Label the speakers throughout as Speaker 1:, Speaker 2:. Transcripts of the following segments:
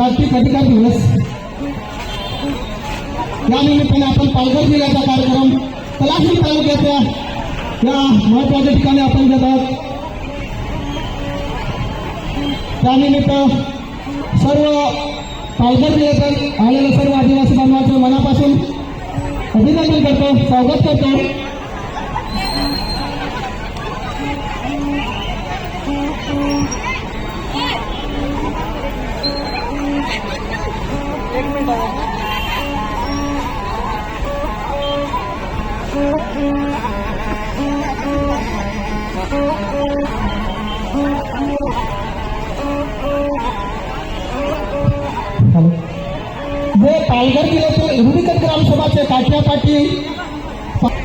Speaker 1: जागतिक अधिकार दिवस या निमित्ताने आपण पालघर जिल्ह्याचा कार्यक्रम तलासरी तालुक्याच्या या महत्वाच्या ठिकाणी आपण घेत आहोत। त्यानिमित्त सर्व पालघर जिल्ह्यात आलेल्या सर्व आदिवासी बांधवांचं मनापासून अभिनंदन करतो, स्वागत करतो। जे पालघर जिल्ह्यातील हिंदीकट ग्रामसभाचे काठ्याकाठी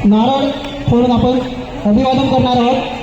Speaker 1: नारळ फोडून आपण अभिवादन करणार आहोत।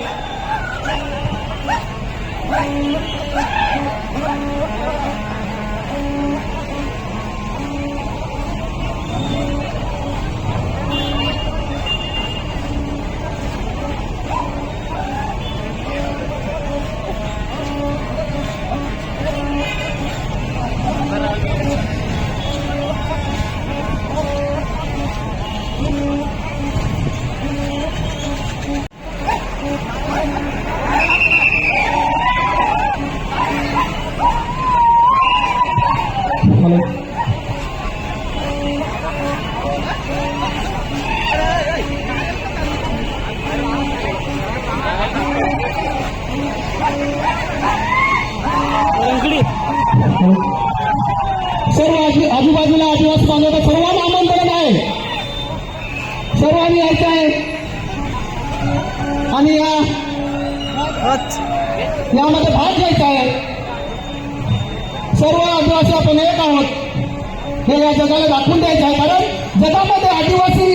Speaker 1: सर्व आजूबाजूला आदिवासी बांधवांना सर्वांना आमंत्रण आहे, सर्वांनी यायचं आहे आणि यामध्ये भाग घ्यायचा आहे। सर्व आदिवासी आपण एक आहोत हे या जगाला दाखवून द्यायचं आहे, कारण जगामध्ये आदिवासी,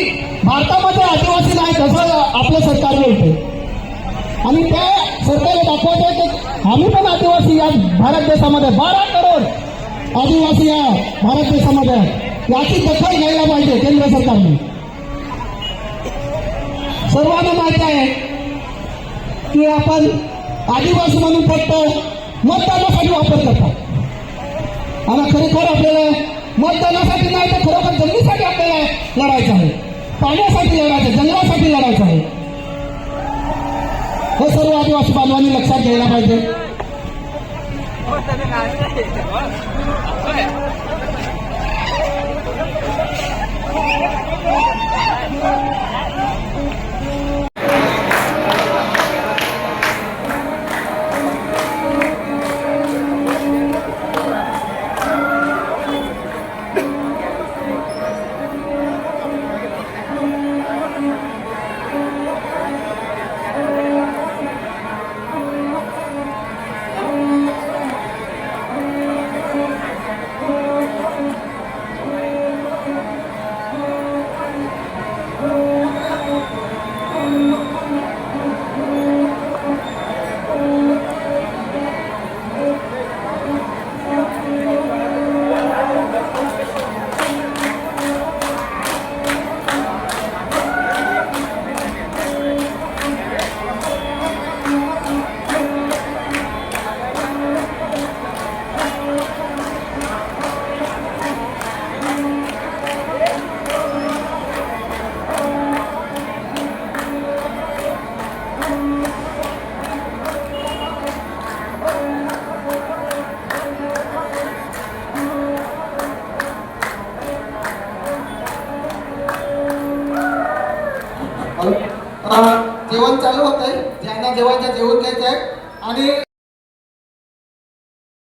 Speaker 1: भारतामध्ये आदिवासी नाही तसं आपलं सरकार बोलते आणि त्या सरकारला दाखवायचं आहे की आम्ही पण आदिवासी या भारत देशामध्ये 12 करोड आदिवासी या भारत देशामध्ये याची दखल घ्यायला पाहिजे केंद्र सरकारने। सर्वांना माहिती आहे की आपण आदिवासी म्हणून फक्त मतदानासाठी वापर करतात आणि खरोखर आपल्याला मतदानासाठी नाही तर खरोखर जमिनीसाठी आपल्याला लढायचं आहे, पाण्यासाठी लढायचं, जंगलासाठी लढायचं आहे। हे सर्व आदिवासी बांधवांनी लक्षात घ्यायला पाहिजे। जेवण चालू होत आहे, ज्यांना जेवायचं जेवण घ्यायचं आहे आणि